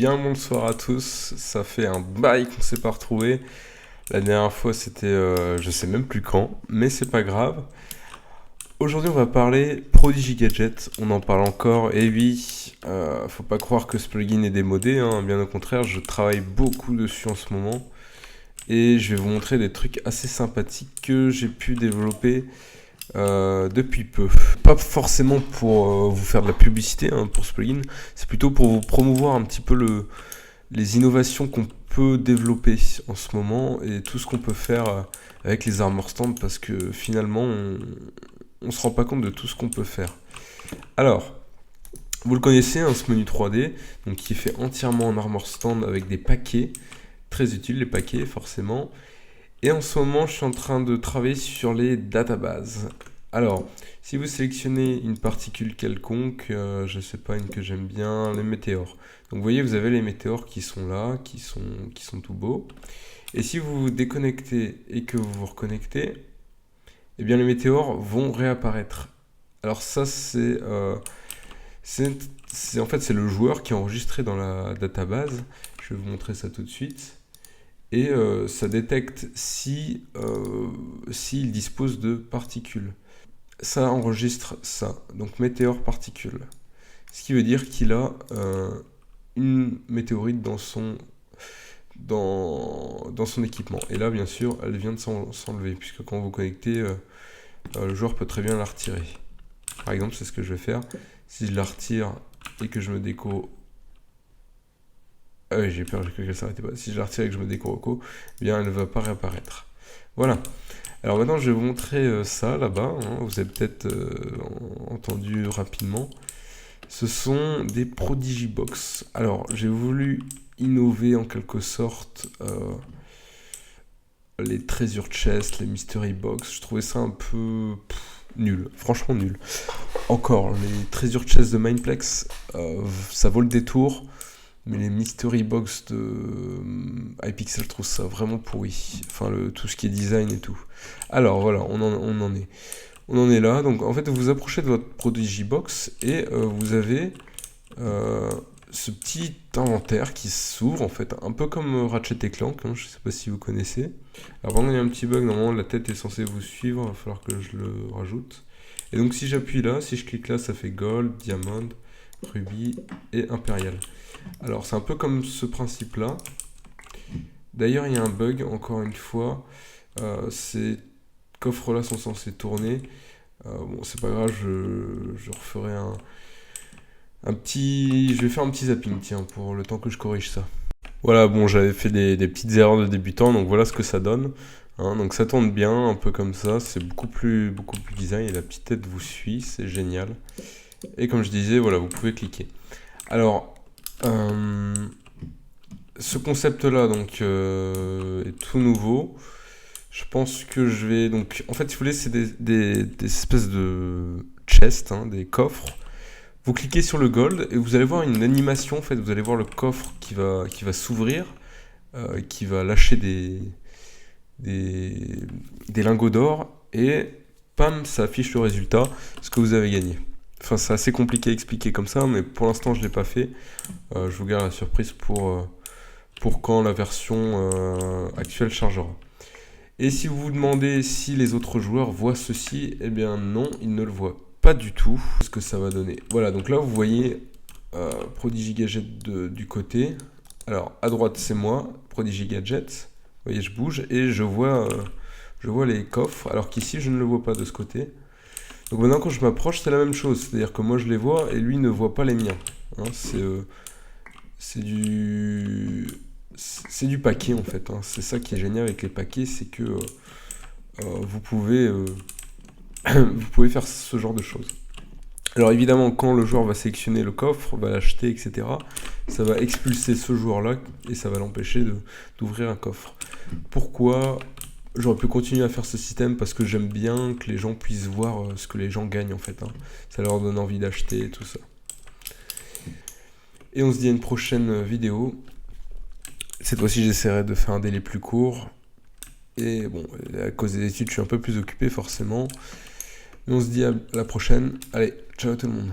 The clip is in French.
bien bonsoir à tous, ça fait un bail qu'on s'est pas retrouvé. La dernière fois c'était je sais même plus quand, mais c'est pas grave. Aujourd'hui on va parler Prodigy Gadget, on en parle encore, et oui, faut pas croire que ce plugin est démodé, hein, bien au contraire, je travaille beaucoup dessus en ce moment. Et je vais vous montrer des trucs assez sympathiques que j'ai pu développer depuis peu. Pas forcément pour vous faire de la publicité hein, pour ce plugin, c'est plutôt pour vous promouvoir un petit peu les innovations qu'on peut développer en ce moment et tout ce qu'on peut faire avec les armor stands parce que finalement on se rend pas compte de tout ce qu'on peut faire. Alors, vous le connaissez, hein, ce menu 3D, donc qui est fait entièrement en armor stand avec des paquets, très utiles les paquets forcément. Et en ce moment, je suis en train de travailler sur les databases. Alors, si vous sélectionnez une particule quelconque, je sais pas, une que j'aime bien, les météores. Donc vous voyez, vous avez les météores qui sont là, qui sont tout beaux. Et si vous vous déconnectez et que vous vous reconnectez, eh bien les météores vont réapparaître. Alors ça, en fait, c'est le joueur qui est enregistré dans la database. Je vais vous montrer ça tout de suite. Et ça détecte s'il dispose de particules. Ça enregistre ça, donc météore particule. Ce qui veut dire qu'il a une météorite dans son équipement. Et là, bien sûr, elle vient de s'enlever, puisque quand vous connectez, le joueur peut très bien la retirer. Par exemple, c'est ce que je vais faire. Si je la retire et que je me déco... Ah oui, j'ai peur que ça s'arrête pas. Si je la retire et que je me déco, eh bien elle ne va pas réapparaître. Voilà. Alors maintenant, je vais vous montrer ça là-bas. Hein. Vous avez peut-être entendu rapidement. Ce sont des Prodigy Box. Alors, j'ai voulu innover en quelque sorte les Treasure Chest, les Mystery Box. Je trouvais ça un peu nul. Franchement nul. Encore, les Treasure Chest de Mindplex, ça vaut le détour. Mais les Mystery Box de iPixel, je trouve ça vraiment pourri. Enfin, tout ce qui est design et tout. Alors voilà, on en est là. Donc en fait, vous vous approchez de votre Prodigy Box et vous avez ce petit inventaire qui s'ouvre en fait, un peu comme Ratchet et Clank. Hein, je ne sais pas si vous connaissez. Alors pendant il y a un petit bug, normalement la tête est censée vous suivre, il va falloir que je le rajoute. Et donc si j'appuie là, si je clique là, ça fait Gold, Diamond, Ruby et Imperial. Alors c'est un peu comme ce principe là. D'ailleurs il y a un bug encore une fois. Ces coffres là sont censés tourner. Bon c'est pas grave, je referai je vais faire un petit zapping tiens pour le temps que je corrige ça. Voilà bon j'avais fait des petites erreurs de débutant donc voilà ce que ça donne. Hein, donc ça tourne bien un peu comme ça. C'est beaucoup plus design et la petite tête vous suit, c'est génial. Et comme je disais voilà vous pouvez cliquer. Alors ce concept-là donc est tout nouveau. Je pense que je vais donc en fait si vous voulez c'est des espèces de chests, hein, des coffres. Vous cliquez sur le gold et vous allez voir une animation en fait. Vous allez voir le coffre qui va s'ouvrir, qui va lâcher des lingots d'or et pam ça affiche le résultat, ce que vous avez gagné. Enfin, c'est assez compliqué à expliquer comme ça, mais pour l'instant, je ne l'ai pas fait. Je vous garde la surprise pour quand la version actuelle chargera. Et si vous vous demandez si les autres joueurs voient ceci, eh bien non, ils ne le voient pas du tout. Ce que ça va donner. Voilà, donc là, vous voyez Prodigy Gadget du côté. Alors, à droite, c'est moi, Prodigy Gadget. Vous voyez, je bouge et je vois les coffres, alors qu'ici, je ne le vois pas de ce côté. Donc maintenant quand je m'approche c'est la même chose, c'est-à-dire que moi je les vois et lui ne voit pas les miens. Hein, c'est du paquet en fait. Hein. C'est ça qui est génial avec les paquets, c'est que vous pouvez faire ce genre de choses. Alors évidemment quand le joueur va sélectionner le coffre, va l'acheter, etc., ça va expulser ce joueur-là et ça va l'empêcher d'ouvrir un coffre. Pourquoi j'aurais pu continuer à faire ce système parce que j'aime bien que les gens puissent voir ce que les gens gagnent en fait. Hein. Ça leur donne envie d'acheter tout ça. Et on se dit à une prochaine vidéo. Cette fois-ci j'essaierai de faire un délai plus court. Et bon, à cause des études je suis un peu plus occupé forcément. Mais on se dit à la prochaine. Allez, ciao tout le monde.